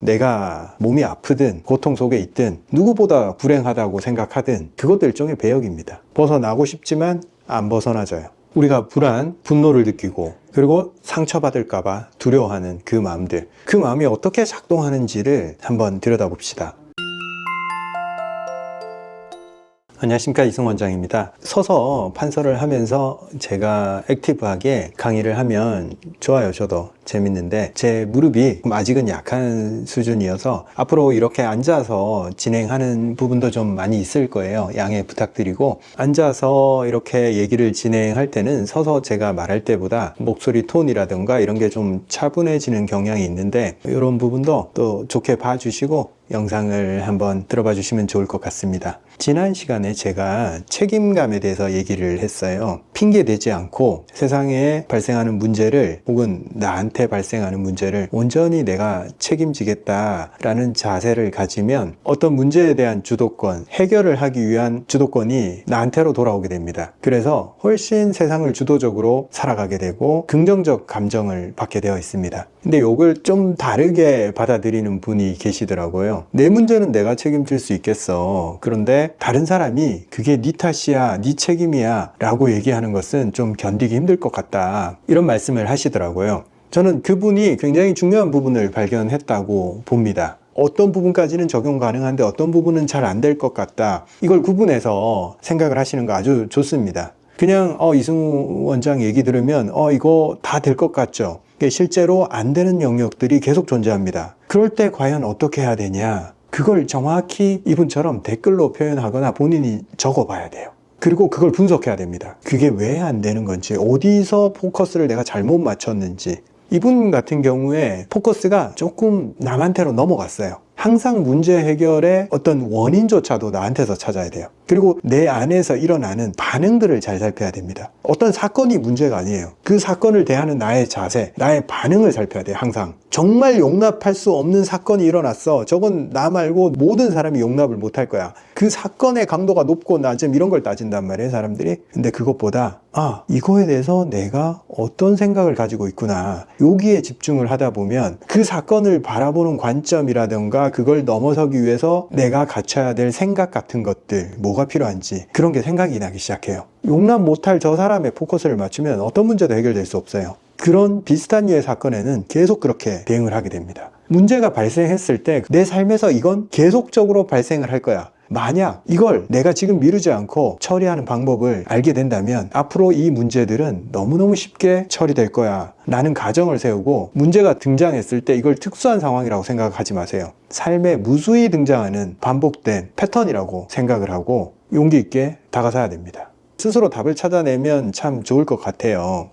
내가 몸이 아프든 고통 속에 있든 누구보다 불행하다고 생각하든 그것도 일종의 배역입니다. 벗어나고 싶지만 안 벗어나져요. 우리가 불안, 분노를 느끼고 그리고 상처받을까봐 두려워하는 그 마음들, 그 마음이 어떻게 작동하는지를 한번 들여다봅시다. 안녕하십니까, 이승 원장입니다. 서서 판서를 하면서 제가 액티브하게 강의를 하면 좋아요. 저도 재밌는데 제 무릎이 아직은 약한 수준이어서 앞으로 이렇게 앉아서 진행하는 부분도 좀 많이 있을 거예요. 양해 부탁드리고, 앉아서 이렇게 얘기를 진행할 때는 서서 제가 말할 때보다 목소리 톤이라든가 이런 게 좀 차분해지는 경향이 있는데, 이런 부분도 또 좋게 봐주시고 영상을 한번 들어봐 주시면 좋을 것 같습니다. 지난 시간에 제가 책임감에 대해서 얘기를 했어요. 핑계대지 않고 세상에 발생하는 문제를, 혹은 나한테 발생하는 문제를 온전히 내가 책임지겠다라는 자세를 가지면 어떤 문제에 대한 주도권, 해결을 하기 위한 주도권이 나한테로 돌아오게 됩니다. 그래서 훨씬 세상을 주도적으로 살아가게 되고 긍정적 감정을 받게 되어 있습니다. 근데 이걸 좀 다르게 받아들이는 분이 계시더라고요. 내 문제는 내가 책임질 수 있겠어. 그런데 다른 사람이 그게 네 탓이야, 네 책임이야 라고 얘기하는 것은 좀 견디기 힘들 것 같다, 이런 말씀을 하시더라고요. 저는 그분이 굉장히 중요한 부분을 발견했다고 봅니다. 어떤 부분까지는 적용 가능한데 어떤 부분은 잘 안 될 것 같다, 이걸 구분해서 생각을 하시는 거 아주 좋습니다. 그냥 이승우 원장 얘기 들으면 이거 다 될 것 같죠? 실제로 안 되는 영역들이 계속 존재합니다. 그럴 때 과연 어떻게 해야 되냐, 그걸 정확히 이분처럼 댓글로 표현하거나 본인이 적어봐야 돼요. 그리고 그걸 분석해야 됩니다. 그게 왜 안 되는 건지, 어디서 포커스를 내가 잘못 맞췄는지. 이분 같은 경우에 포커스가 조금 남한테로 넘어갔어요. 항상 문제 해결의 어떤 원인조차도 나한테서 찾아야 돼요. 그리고 내 안에서 일어나는 반응들을 잘 살펴야 됩니다. 어떤 사건이 문제가 아니에요. 그 사건을 대하는 나의 자세, 나의 반응을 살펴야 돼요. 항상 정말 용납할 수 없는 사건이 일어났어, 저건 나 말고 모든 사람이 용납을 못할 거야, 그 사건의 강도가 높고 낮음, 이런 걸 따진단 말이에요, 사람들이. 근데 그것보다 이거에 대해서 내가 어떤 생각을 가지고 있구나, 여기에 집중을 하다 보면 그 사건을 바라보는 관점이라든가 그걸 넘어서기 위해서 내가 갖춰야 될 생각 같은 것들, 뭐가 필요한지, 그런 게 생각이 나기 시작해요. 용납 못할 저 사람의 포커스를 맞추면 어떤 문제도 해결될 수 없어요. 그런 비슷한 류의 사건에는 계속 그렇게 대응을 하게 됩니다. 문제가 발생했을 때 내 삶에서 이건 계속적으로 발생을 할 거야, 만약 이걸 내가 지금 미루지 않고 처리하는 방법을 알게 된다면 앞으로 이 문제들은 너무너무 쉽게 처리될 거야 라는 가정을 세우고, 문제가 등장했을 때 이걸 특수한 상황이라고 생각하지 마세요. 삶에 무수히 등장하는 반복된 패턴이라고 생각을 하고 용기 있게 다가서야 됩니다. 스스로 답을 찾아내면 참 좋을 것 같아요.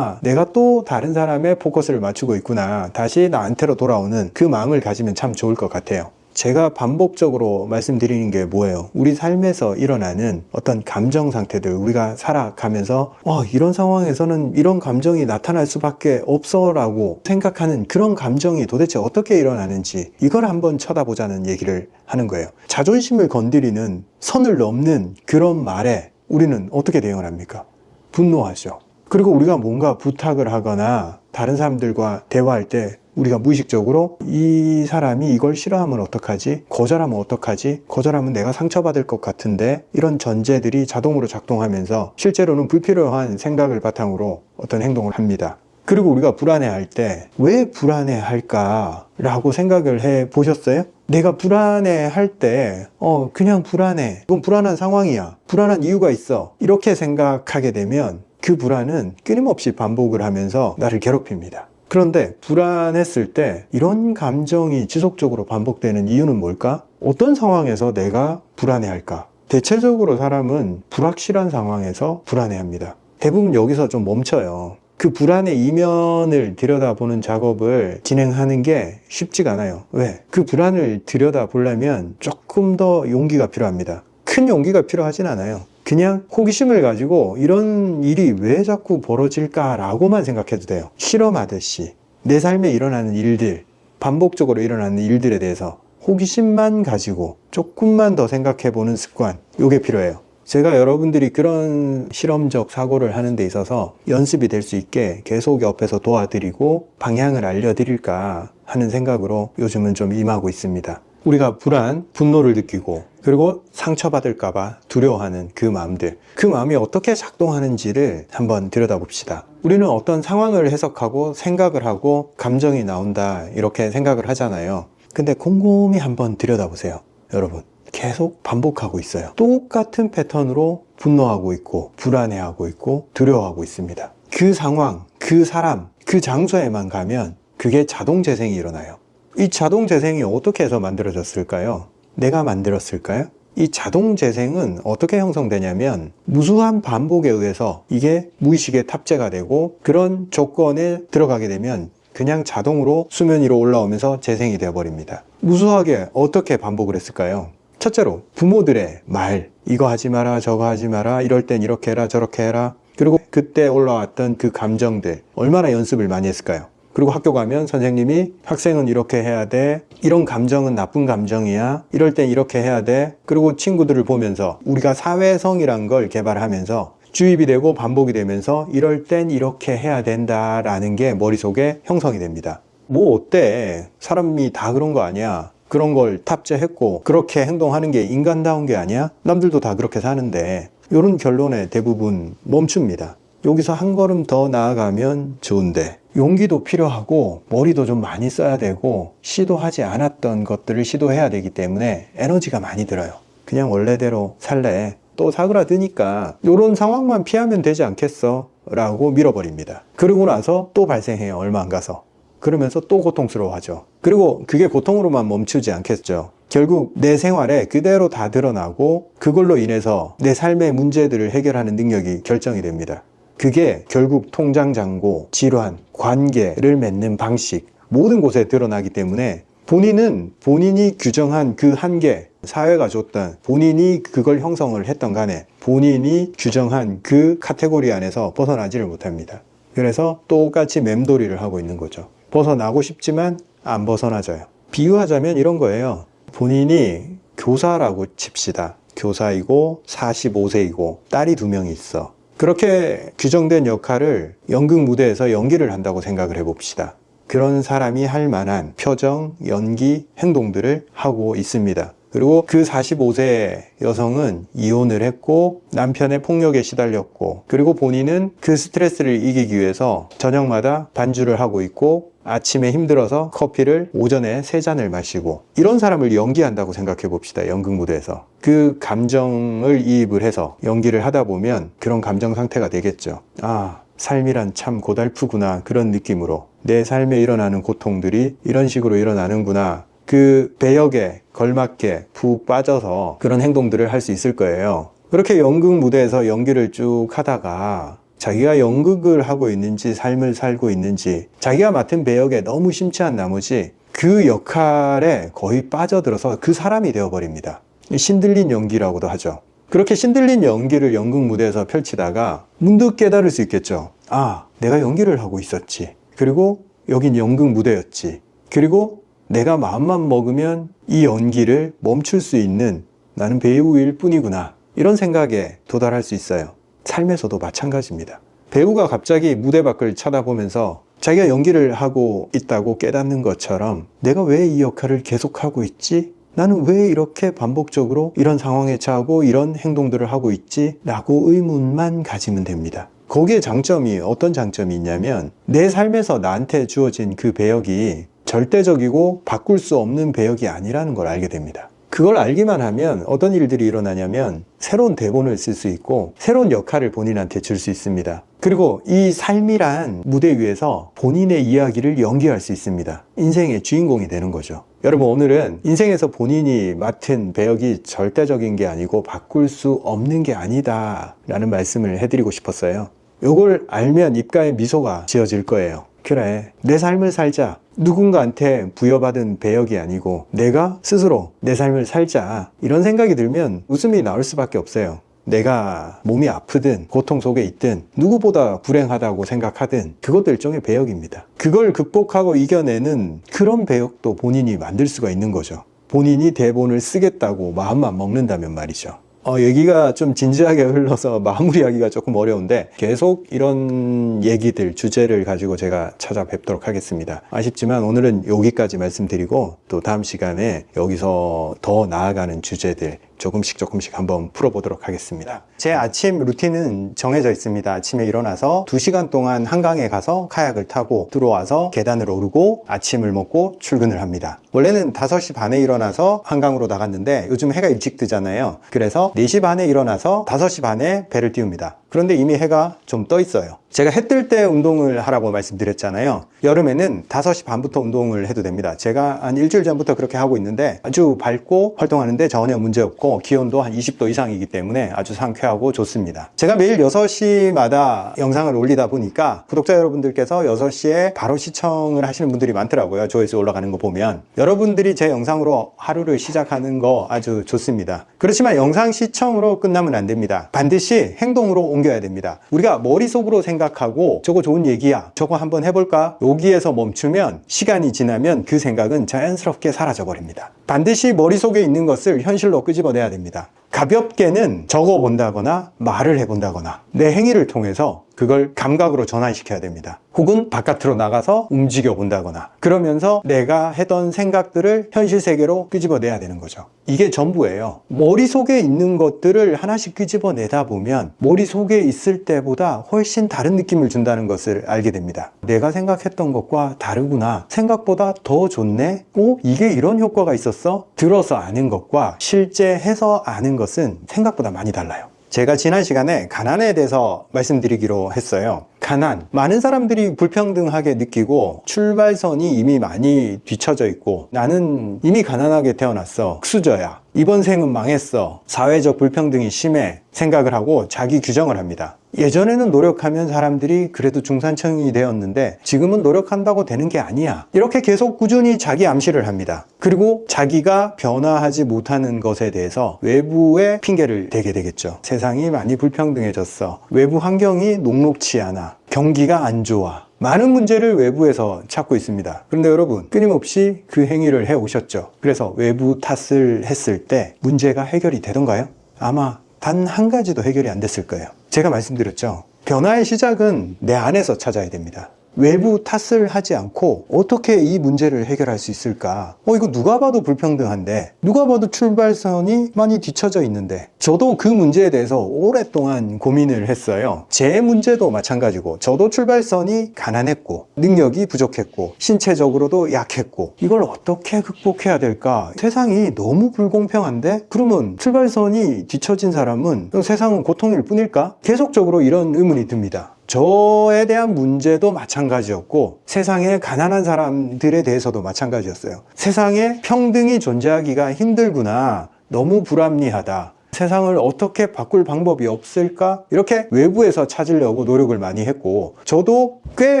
내가 또 다른 사람의 포커스를 맞추고 있구나, 다시 나한테로 돌아오는 그 마음을 가지면 참 좋을 것 같아요. 제가 반복적으로 말씀드리는 게 뭐예요? 우리 삶에서 일어나는 어떤 감정 상태들, 우리가 살아가면서 이런 상황에서는 이런 감정이 나타날 수밖에 없어 라고 생각하는 그런 감정이 도대체 어떻게 일어나는지, 이걸 한번 쳐다보자는 얘기를 하는 거예요. 자존심을 건드리는 선을 넘는 그런 말에 우리는 어떻게 대응을 합니까? 분노하죠. 그리고 우리가 뭔가 부탁을 하거나 다른 사람들과 대화할 때 우리가 무의식적으로 이 사람이 이걸 싫어하면 어떡하지? 거절하면 어떡하지? 거절하면 내가 상처받을 것 같은데, 이런 전제들이 자동으로 작동하면서 실제로는 불필요한 생각을 바탕으로 어떤 행동을 합니다. 그리고 우리가 불안해할 때 왜 불안해할까 라고 생각을 해 보셨어요? 내가 불안해할 때 그냥 불안해, 이건 불안한 상황이야, 불안한 이유가 있어, 이렇게 생각하게 되면 그 불안은 끊임없이 반복을 하면서 나를 괴롭힙니다. 그런데 불안했을 때 이런 감정이 지속적으로 반복되는 이유는 뭘까? 어떤 상황에서 내가 불안해할까? 대체적으로 사람은 불확실한 상황에서 불안해합니다. 대부분 여기서 좀 멈춰요. 그 불안의 이면을 들여다보는 작업을 진행하는 게 쉽지가 않아요. 왜? 그 불안을 들여다보려면 조금 더 용기가 필요합니다. 큰 용기가 필요하진 않아요. 그냥 호기심을 가지고 이런 일이 왜 자꾸 벌어질까 라고만 생각해도 돼요. 실험하듯이 내 삶에 일어나는 일들, 반복적으로 일어나는 일들에 대해서 호기심만 가지고 조금만 더 생각해 보는 습관, 이게 필요해요. 제가 여러분들이 그런 실험적 사고를 하는 데 있어서 연습이 될 수 있게 계속 옆에서 도와드리고 방향을 알려드릴까 하는 생각으로 요즘은 좀 임하고 있습니다. 우리가 불안, 분노를 느끼고 그리고 상처받을까봐 두려워하는 그 마음들, 그 마음이 어떻게 작동하는지를 한번 들여다봅시다. 우리는 어떤 상황을 해석하고 생각을 하고 감정이 나온다 이렇게 생각을 하잖아요. 근데 곰곰이 한번 들여다보세요. 여러분, 계속 반복하고 있어요. 똑같은 패턴으로 분노하고 있고 불안해하고 있고 두려워하고 있습니다. 그 상황, 그 사람, 그 장소에만 가면 그게 자동 재생이 일어나요. 이 자동 재생이 어떻게 해서 만들어졌을까요? 내가 만들었을까요? 이 자동 재생은 어떻게 형성되냐면 무수한 반복에 의해서 이게 무의식에 탑재가 되고 그런 조건에 들어가게 되면 그냥 자동으로 수면 위로 올라오면서 재생이 되어버립니다. 무수하게 어떻게 반복을 했을까요? 첫째로 부모들의 말, 이거 하지 마라 저거 하지 마라, 이럴 땐 이렇게 해라 저렇게 해라, 그리고 그때 올라왔던 그 감정들 얼마나 연습을 많이 했을까요? 그리고 학교 가면 선생님이 학생은 이렇게 해야 돼, 이런 감정은 나쁜 감정이야, 이럴 땐 이렇게 해야 돼. 그리고 친구들을 보면서 우리가 사회성이란 걸 개발하면서 주입이 되고 반복이 되면서 이럴 땐 이렇게 해야 된다라는 게 머릿속에 형성이 됩니다. 뭐 어때? 사람이 다 그런 거 아니야? 그런 걸 탑재했고 그렇게 행동하는 게 인간다운 게 아니야? 남들도 다 그렇게 사는데, 이런 결론에 대부분 멈춥니다. 여기서 한 걸음 더 나아가면 좋은데 용기도 필요하고 머리도 좀 많이 써야 되고 시도하지 않았던 것들을 시도해야 되기 때문에 에너지가 많이 들어요. 그냥 원래대로 살래, 또 사그라드니까 이런 상황만 피하면 되지 않겠어 라고 밀어버립니다. 그러고 나서 또 발생해요. 얼마 안 가서. 그러면서 또 고통스러워하죠. 그리고 그게 고통으로만 멈추지 않겠죠. 결국 내 생활에 그대로 다 드러나고 그걸로 인해서 내 삶의 문제들을 해결하는 능력이 결정이 됩니다. 그게 결국 통장 잔고, 질환, 관계를 맺는 방식, 모든 곳에 드러나기 때문에 본인은 본인이 규정한 그 한계, 사회가 줬던, 본인이 그걸 형성을 했던 간에 본인이 규정한 그 카테고리 안에서 벗어나지를 못합니다. 그래서 똑같이 맴돌이를 하고 있는 거죠. 벗어나고 싶지만 안 벗어나져요. 비유하자면 이런 거예요. 본인이 교사라고 칩시다. 교사이고 45세이고 딸이 2명이 있어. 그렇게 규정된 역할을 연극 무대에서 연기를 한다고 생각을 해봅시다. 그런 사람이 할 만한 표정, 연기, 행동들을 하고 있습니다. 그리고 그 45세 여성은 이혼을 했고 남편의 폭력에 시달렸고, 그리고 본인은 그 스트레스를 이기기 위해서 저녁마다 반주를 하고 있고 아침에 힘들어서 커피를 오전에 3잔을 마시고, 이런 사람을 연기한다고 생각해 봅시다. 연극 무대에서 그 감정을 이입을 해서 연기를 하다 보면 그런 감정 상태가 되겠죠. 아, 삶이란 참 고달프구나, 그런 느낌으로 내 삶에 일어나는 고통들이 이런 식으로 일어나는구나, 그 배역에 걸맞게 푹 빠져서 그런 행동들을 할 수 있을 거예요. 그렇게 연극 무대에서 연기를 쭉 하다가 자기가 연극을 하고 있는지 삶을 살고 있는지 자기가 맡은 배역에 너무 심취한 나머지 그 역할에 거의 빠져들어서 그 사람이 되어버립니다. 신들린 연기라고도 하죠. 그렇게 신들린 연기를 연극 무대에서 펼치다가 문득 깨달을 수 있겠죠. 아, 내가 연기를 하고 있었지. 그리고 여긴 연극 무대였지. 그리고 내가 마음만 먹으면 이 연기를 멈출 수 있는 나는 배우일 뿐이구나, 이런 생각에 도달할 수 있어요. 삶에서도 마찬가지입니다. 배우가 갑자기 무대 밖을 쳐다보면서 자기가 연기를 하고 있다고 깨닫는 것처럼 내가 왜 이 역할을 계속하고 있지? 나는 왜 이렇게 반복적으로 이런 상황에 처하고 이런 행동들을 하고 있지? 라고 의문만 가지면 됩니다. 거기에 장점이, 어떤 장점이 있냐면 내 삶에서 나한테 주어진 그 배역이 절대적이고 바꿀 수 없는 배역이 아니라는 걸 알게 됩니다. 그걸 알기만 하면 어떤 일들이 일어나냐면 새로운 대본을 쓸 수 있고 새로운 역할을 본인한테 줄 수 있습니다. 그리고 이 삶이란 무대 위에서 본인의 이야기를 연기할 수 있습니다. 인생의 주인공이 되는 거죠. 여러분, 오늘은 인생에서 본인이 맡은 배역이 절대적인 게 아니고 바꿀 수 없는 게 아니다 라는 말씀을 해드리고 싶었어요. 이걸 알면 입가에 미소가 지어질 거예요. 그래, 내 삶을 살자. 누군가한테 부여받은 배역이 아니고 내가 스스로 내 삶을 살자, 이런 생각이 들면 웃음이 나올 수밖에 없어요. 내가 몸이 아프든 고통 속에 있든 누구보다 불행하다고 생각하든 그것도 일종의 배역입니다. 그걸 극복하고 이겨내는 그런 배역도 본인이 만들 수가 있는 거죠. 본인이 대본을 쓰겠다고 마음만 먹는다면 말이죠. 얘기가 좀 진지하게 흘러서 마무리하기가 조금 어려운데 계속 이런 얘기들, 주제를 가지고 제가 찾아뵙도록 하겠습니다. 아쉽지만 오늘은 여기까지 말씀드리고 또 다음 시간에 여기서 더 나아가는 주제들 조금씩 한번 풀어보도록 하겠습니다. 제 아침 루틴은 정해져 있습니다. 아침에 일어나서 2시간 동안 한강에 가서 카약을 타고 들어와서 계단을 오르고 아침을 먹고 출근을 합니다. 원래는 5시 반에 일어나서 한강으로 나갔는데 요즘 해가 일찍 뜨잖아요. 그래서 4시 반에 일어나서 5시 반에 배를 띄웁니다. 그런데 이미 해가 좀 떠 있어요. 제가 해 뜰 때 운동을 하라고 말씀드렸잖아요. 여름에는 5시 반부터 운동을 해도 됩니다. 제가 한 일주일 전부터 그렇게 하고 있는데 아주 밝고 활동하는데 전혀 문제 없고 기온도 한 20도 이상이기 때문에 아주 상쾌하고 좋습니다. 제가 매일 6시마다 영상을 올리다 보니까 구독자 여러분들께서 6시에 바로 시청을 하시는 분들이 많더라고요. 조회수 올라가는 거 보면. 여러분들이 제 영상으로 하루를 시작하는 거 아주 좋습니다. 그렇지만 영상 시청으로 끝나면 안 됩니다. 반드시 행동으로 옮겨야 됩니다. 우리가 머릿속으로 생각하고 저거 좋은 얘기야, 저거 한번 해볼까? 여기에서 멈추면 시간이 지나면 그 생각은 자연스럽게 사라져 버립니다. 반드시 머릿속에 있는 것을 현실로 끄집어내야 됩니다. 가볍게는 적어본다거나 말을 해본다거나 내 행위를 통해서 그걸 감각으로 전환시켜야 됩니다. 혹은 바깥으로 나가서 움직여 본다거나 그러면서 내가 했던 생각들을 현실 세계로 끄집어내야 되는 거죠. 이게 전부예요. 머릿속에 있는 것들을 하나씩 끄집어내다 보면 머릿속에 있을 때보다 훨씬 다른 느낌을 준다는 것을 알게 됩니다. 내가 생각했던 것과 다르구나. 생각보다 더 좋네? 이게 이런 효과가 있었어? 들어서 아는 것과 실제 해서 아는 것은 생각보다 많이 달라요. 제가 지난 시간에 가난에 대해서 말씀드리기로 했어요. 가난. 많은 사람들이 불평등하게 느끼고 출발선이 이미 많이 뒤쳐져 있고 나는 이미 가난하게 태어났어. 흑수저야. 이번 생은 망했어. 사회적 불평등이 심해. 생각을 하고 자기 규정을 합니다. 예전에는 노력하면 사람들이 그래도 중산층이 되었는데 지금은 노력한다고 되는 게 아니야. 이렇게 계속 꾸준히 자기 암시를 합니다. 그리고 자기가 변화하지 못하는 것에 대해서 외부에 핑계를 대게 되겠죠. 세상이 많이 불평등해졌어. 외부 환경이 녹록치 않아. 경기가 안 좋아. 많은 문제를 외부에서 찾고 있습니다. 그런데 여러분, 끊임없이 그 행위를 해오셨죠. 그래서 외부 탓을 했을 때 문제가 해결이 되던가요? 아마 단 한 가지도 해결이 안 됐을 거예요. 제가 말씀드렸죠. 변화의 시작은 내 안에서 찾아야 됩니다. 외부 탓을 하지 않고 어떻게 이 문제를 해결할 수 있을까? 이거 누가 봐도 불평등한데, 누가 봐도 출발선이 많이 뒤쳐져 있는데, 저도 그 문제에 대해서 오랫동안 고민을 했어요. 제 문제도 마찬가지고, 저도 출발선이 가난했고, 능력이 부족했고, 신체적으로도 약했고, 이걸 어떻게 극복해야 될까? 세상이 너무 불공평한데? 그러면 출발선이 뒤처진 사람은 세상은 고통일 뿐일까? 계속적으로 이런 의문이 듭니다. 저에 대한 문제도 마찬가지였고 세상에 가난한 사람들에 대해서도 마찬가지였어요. 세상에 평등이 존재하기가 힘들구나. 너무 불합리하다. 세상을 어떻게 바꿀 방법이 없을까? 이렇게 외부에서 찾으려고 노력을 많이 했고 저도 꽤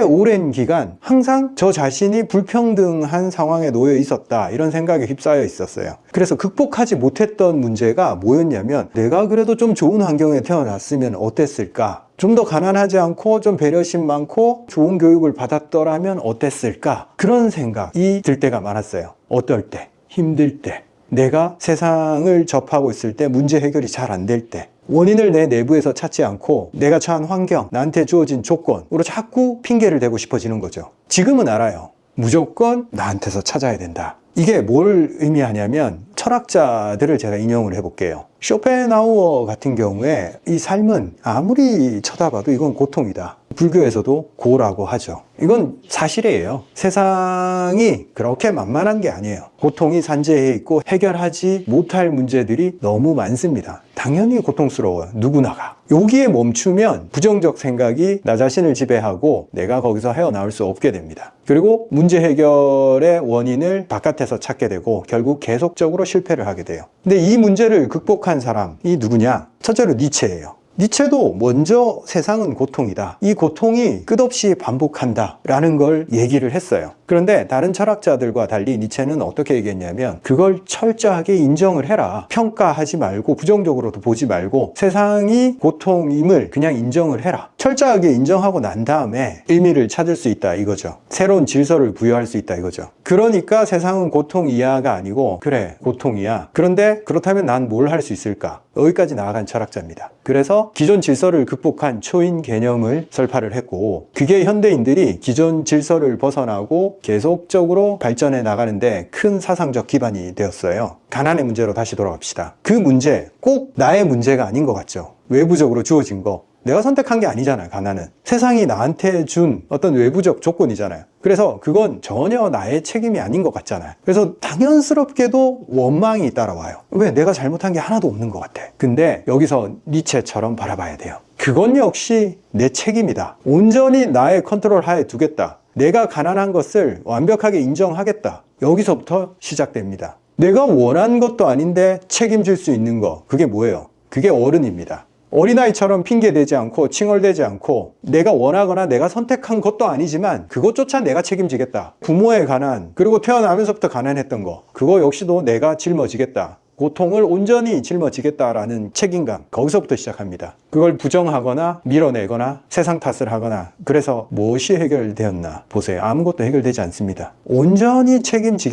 오랜 기간 항상 저 자신이 불평등한 상황에 놓여 있었다 이런 생각에 휩싸여 있었어요. 그래서 극복하지 못했던 문제가 뭐였냐면 내가 그래도 좀 좋은 환경에 태어났으면 어땠을까? 좀 더 가난하지 않고 좀 배려심 많고 좋은 교육을 받았더라면 어땠을까? 그런 생각이 들 때가 많았어요. 어떨 때? 힘들 때. 내가 세상을 접하고 있을 때 문제 해결이 잘 안 될 때. 원인을 내 내부에서 찾지 않고 내가 처한 환경, 나한테 주어진 조건으로 자꾸 핑계를 대고 싶어지는 거죠. 지금은 알아요. 무조건 나한테서 찾아야 된다. 이게 뭘 의미하냐면 철학자들을 제가 인용을 해볼게요. 쇼펜하우어 같은 경우에 이 삶은 아무리 쳐다봐도 이건 고통이다. 불교에서도 고라고 하죠. 이건 사실이에요. 세상이 그렇게 만만한 게 아니에요. 고통이 산재해 있고 해결하지 못할 문제들이 너무 많습니다. 당연히 고통스러워요. 누구나가. 여기에 멈추면 부정적 생각이 나 자신을 지배하고 내가 거기서 헤어나올 수 없게 됩니다. 그리고 문제 해결의 원인을 바깥에서 찾게 되고 결국 계속적으로 실패를 하게 돼요. 근데 이 문제를 극복한 사람이 누구냐? 첫째로 니체예요. 니체도 먼저 세상은 고통이다. 이 고통이 끝없이 반복한다. 라는 걸 얘기를 했어요. 그런데 다른 철학자들과 달리 니체는 어떻게 얘기했냐면 그걸 철저하게 인정을 해라. 평가하지 말고 부정적으로도 보지 말고 세상이 고통임을 그냥 인정을 해라. 철저하게 인정하고 난 다음에 의미를 찾을 수 있다 이거죠. 새로운 질서를 부여할 수 있다 이거죠. 그러니까 세상은 고통 이하가 아니고 그래 고통이야. 그런데 그렇다면 난 뭘 할 수 있을까? 여기까지 나아간 철학자입니다. 그래서 기존 질서를 극복한 초인 개념을 설파를 했고 그게 현대인들이 기존 질서를 벗어나고 계속적으로 발전해 나가는데 큰 사상적 기반이 되었어요. 가난의 문제로 다시 돌아갑시다. 그 문제 꼭 나의 문제가 아닌 것 같죠. 외부적으로 주어진 거. 내가 선택한 게 아니잖아요. 가난은 세상이 나한테 준 어떤 외부적 조건이잖아요. 그래서 그건 전혀 나의 책임이 아닌 것 같잖아요. 그래서 당연스럽게도 원망이 따라와요. 왜 내가 잘못한 게 하나도 없는 것 같아. 근데 여기서 니체처럼 바라봐야 돼요. 그건 역시 내 책임이다. 온전히 나의 컨트롤 하에 두겠다. 내가 가난한 것을 완벽하게 인정하겠다. 여기서부터 시작됩니다. 내가 원한 것도 아닌데 책임질 수 있는 거, 그게 뭐예요? 그게 어른입니다. 어린아이처럼 핑계대지 않고 칭얼대지 않고 내가 원하거나 내가 선택한 것도 아니지만 그것조차 내가 책임지겠다. 부모의 가난, 그리고 태어나면서부터 가난했던 거, 그거 역시도 내가 짊어지겠다. 고통을 온전히 짊어지겠다라는 책임감, 거기서부터 시작합니다. 그걸 부정하거나 밀어내거나 세상 탓을 하거나 그래서 무엇이 해결되었나 보세요. 아무것도 해결되지 않습니다. 온전히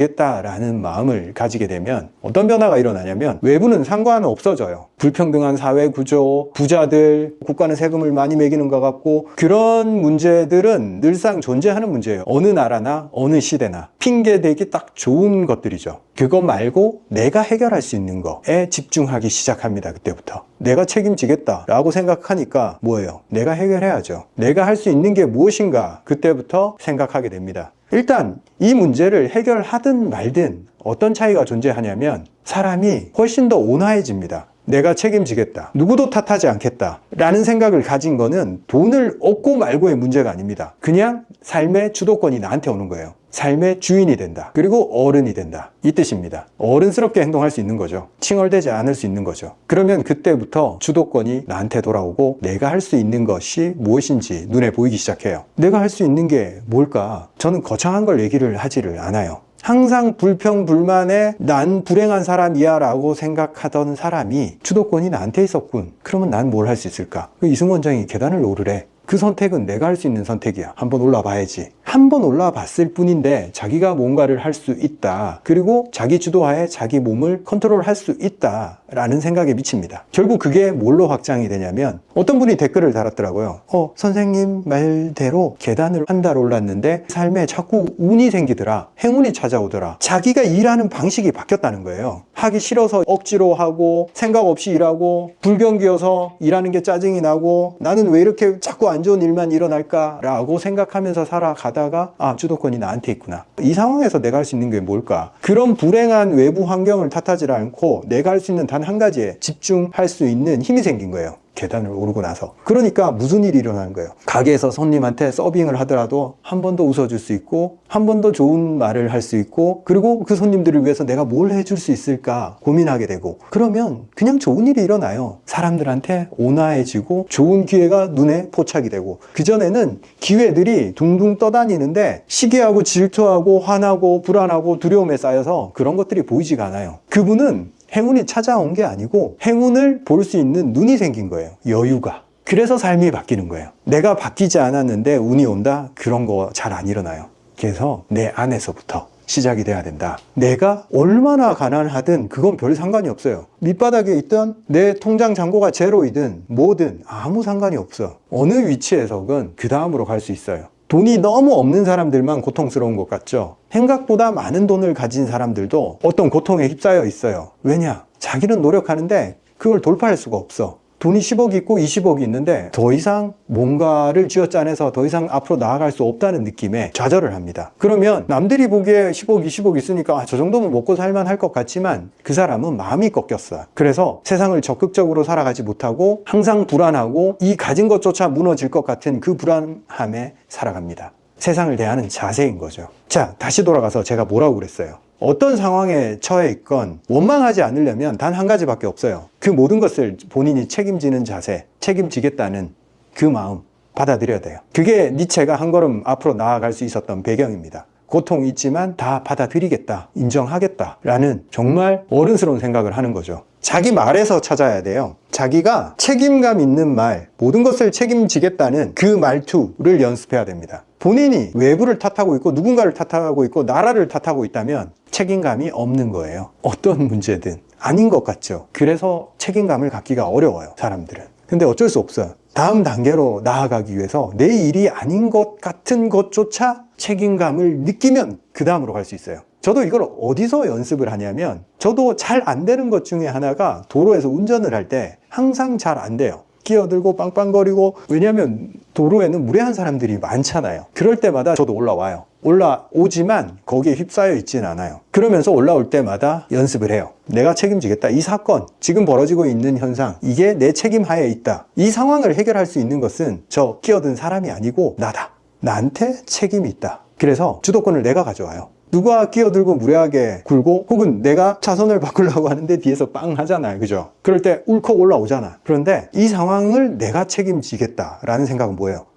책임지겠다라는 마음을 가지게 되면 어떤 변화가 일어나냐면 외부는 상관없어져요. 불평등한 사회 구조, 부자들, 국가는 세금을 많이 매기는 것 같고 그런 문제들은 늘상 존재하는 문제예요. 어느 나라나 어느 시대나 핑계대기 딱 좋은 것들이죠. 그거 말고 내가 해결할 수 있는 거에 집중하기 시작합니다. 그때부터 내가 책임지겠다라고 생각하니까 뭐예요? 내가 해결해야죠. 내가 할 수 있는 게 무엇인가 그때부터 생각하게 됩니다. 일단 이 문제를 해결하든 말든 어떤 차이가 존재하냐면 사람이 훨씬 더 온화해집니다. 내가 책임지겠다. 누구도 탓하지 않겠다. 라는 생각을 가진 거는 돈을 얻고 말고의 문제가 아닙니다. 그냥 삶의 주도권이 나한테 오는 거예요. 삶의 주인이 된다. 그리고 어른이 된다. 이 뜻입니다. 어른스럽게 행동할 수 있는 거죠. 칭얼대지 않을 수 있는 거죠. 그러면 그때부터 주도권이 나한테 돌아오고 내가 할 수 있는 것이 무엇인지 눈에 보이기 시작해요. 내가 할 수 있는 게 뭘까? 저는 거창한 걸 얘기를 하지를 않아요. 항상 불평불만에 난 불행한 사람이야 라고 생각하던 사람이 주도권이 나한테 있었군. 그러면 난 뭘 할 수 있을까? 이승 원장이 계단을 오르래. 그 선택은 내가 할 수 있는 선택이야. 한번 올라봐야지. 한번 올라봤을 뿐인데 자기가 뭔가를 할 수 있다. 그리고 자기 주도하에 자기 몸을 컨트롤할 수 있다 라는 생각에 미칩니다. 결국 그게 뭘로 확장이 되냐면 어떤 분이 댓글을 달았더라고요. 선생님 말대로 계단을 한 달 올랐는데 삶에 자꾸 운이 생기더라. 행운이 찾아오더라. 자기가 일하는 방식이 바뀌었다는 거예요. 하기 싫어서 억지로 하고 생각 없이 일하고 불경기여서 일하는 게 짜증이 나고 나는 왜 이렇게 자꾸 안 좋은 일만 일어날까 라고 생각하면서 살아가다가 주도권이 나한테 있구나. 이 상황에서 내가 할 수 있는 게 뭘까? 그런 불행한 외부 환경을 탓하지 않고 내가 할 수 있는 단 한 가지에 집중할 수 있는 힘이 생긴 거예요. 계단을 오르고 나서. 그러니까 무슨 일이 일어나는 거예요? 가게에서 손님한테 서빙을 하더라도 한 번 더 웃어줄 수 있고 한 번 더 좋은 말을 할 수 있고 그리고 그 손님들을 위해서 내가 뭘 해줄 수 있을까 고민하게 되고 그러면 그냥 좋은 일이 일어나요. 사람들한테 온화해지고 좋은 기회가 눈에 포착이 되고 그전에는 기회들이 둥둥 떠다니는데 시기하고 질투하고 화나고 불안하고 두려움에 쌓여서 그런 것들이 보이지가 않아요. 그분은 행운이 찾아온 게 아니고 행운을 볼 수 있는 눈이 생긴 거예요. 여유가. 그래서 삶이 바뀌는 거예요. 내가 바뀌지 않았는데 운이 온다? 그런 거 잘 안 일어나요. 그래서 내 안에서부터 시작이 돼야 된다. 내가 얼마나 가난하든 그건 별 상관이 없어요. 밑바닥에 있던 내 통장 잔고가 제로이든 뭐든 아무 상관이 없어. 어느 위치에서건 그 다음으로 갈 수 있어요. 돈이 너무 없는 사람들만 고통스러운 것 같죠? 생각보다 많은 돈을 가진 사람들도 어떤 고통에 휩싸여 있어요. 왜냐? 자기는 노력하는데 그걸 돌파할 수가 없어. 돈이 10억이 있고 20억이 있는데 더 이상 뭔가를 쥐어짜내서 더 이상 앞으로 나아갈 수 없다는 느낌에 좌절을 합니다. 그러면 남들이 보기에 10억, 20억 있으니까 저 정도면 먹고 살만 할 것 같지만 그 사람은 마음이 꺾였어요. 그래서 세상을 적극적으로 살아가지 못하고 항상 불안하고 이 가진 것조차 무너질 것 같은 그 불안함에 살아갑니다. 세상을 대하는 자세인 거죠. 자, 다시 돌아가서 제가 뭐라고 그랬어요? 어떤 상황에 처해 있건 원망하지 않으려면 단 한 가지밖에 없어요. 그 모든 것을 본인이 책임지는 자세, 책임지겠다는 그 마음 받아들여야 돼요. 그게 니체가 한 걸음 앞으로 나아갈 수 있었던 배경입니다. 고통 있지만 다 받아들이겠다, 인정하겠다 라는 정말 어른스러운 생각을 하는 거죠. 자기 말에서 찾아야 돼요. 자기가 책임감 있는 말, 모든 것을 책임지겠다는 그 말투를 연습해야 됩니다. 본인이 외부를 탓하고 있고 누군가를 탓하고 있고 나라를 탓하고 있다면 책임감이 없는 거예요. 어떤 문제든 아닌 것 같죠. 그래서 책임감을 갖기가 어려워요, 사람들은. 근데 어쩔 수 없어요. 다음 단계로 나아가기 위해서 내 일이 아닌 것 같은 것조차 책임감을 느끼면 그 다음으로 갈 수 있어요. 저도 이걸 어디서 연습을 하냐면, 저도 잘 안 되는 것 중에 하나가 도로에서 운전을 할 때 항상 잘 안 돼요. 끼어들고 빵빵거리고, 왜냐하면 도로에는 무례한 사람들이 많잖아요. 그럴 때마다 저도 올라와요. 올라오지만 거기에 휩싸여 있지는 않아요. 그러면서 올라올 때마다 연습을 해요. 내가 책임지겠다. 이 사건, 지금 벌어지고 있는 현상, 이게 내 책임 하에 있다. 이 상황을 해결할 수 있는 것은 저 끼어든 사람이 아니고 나다. 나한테 책임이 있다. 그래서 주도권을 내가 가져와요. 누가 끼어들고 무례하게 굴고, 혹은 내가 차선을 바꾸려고 하는데 뒤에서 빵 하잖아요. 그죠? 그럴 때 울컥 올라오잖아. 그런데 이 상황을 내가 책임지겠다라는 생각은 뭐예요?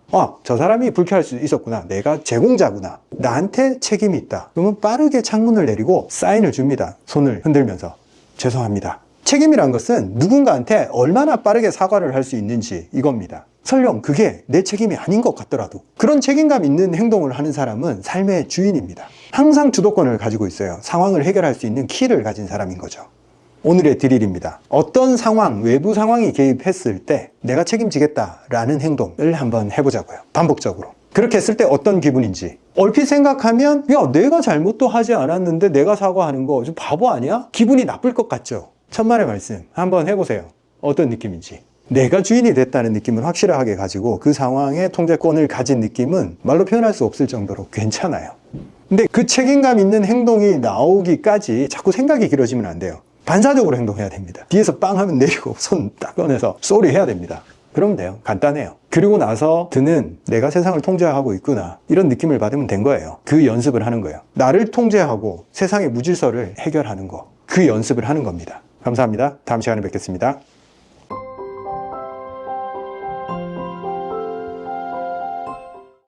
저 사람이 불쾌할 수 있었구나. 내가 제공자구나. 나한테 책임이 있다. 그러면 빠르게 창문을 내리고 사인을 줍니다. 손을 흔들면서. 죄송합니다. 책임이란 것은 누군가한테 얼마나 빠르게 사과를 할 수 있는지, 이겁니다. 설령 그게 내 책임이 아닌 것 같더라도 그런 책임감 있는 행동을 하는 사람은 삶의 주인입니다. 항상 주도권을 가지고 있어요. 상황을 해결할 수 있는 키를 가진 사람인 거죠. 오늘의 드릴입니다. 어떤 상황, 외부 상황이 개입했을 때 내가 책임지겠다라는 행동을 한번 해보자고요. 반복적으로. 그렇게 했을 때 어떤 기분인지. 얼핏 생각하면, 야, 내가 잘못도 하지 않았는데 내가 사과하는 거 좀 바보 아니야? 기분이 나쁠 것 같죠? 천만의 말씀 한번 해보세요. 어떤 느낌인지. 내가 주인이 됐다는 느낌을 확실하게 가지고 그 상황의 통제권을 가진 느낌은 말로 표현할 수 없을 정도로 괜찮아요. 근데 그 책임감 있는 행동이 나오기까지 자꾸 생각이 길어지면 안 돼요. 반사적으로 행동해야 됩니다. 뒤에서 빵 하면 내리고 손 딱 꺼내서 쏘리 해야 됩니다. 그러면 돼요. 간단해요. 그리고 나서 드는 내가 세상을 통제하고 있구나, 이런 느낌을 받으면 된 거예요. 그 연습을 하는 거예요. 나를 통제하고 세상의 무질서를 해결하는 거, 그 연습을 하는 겁니다. 감사합니다. 다음 시간에 뵙겠습니다.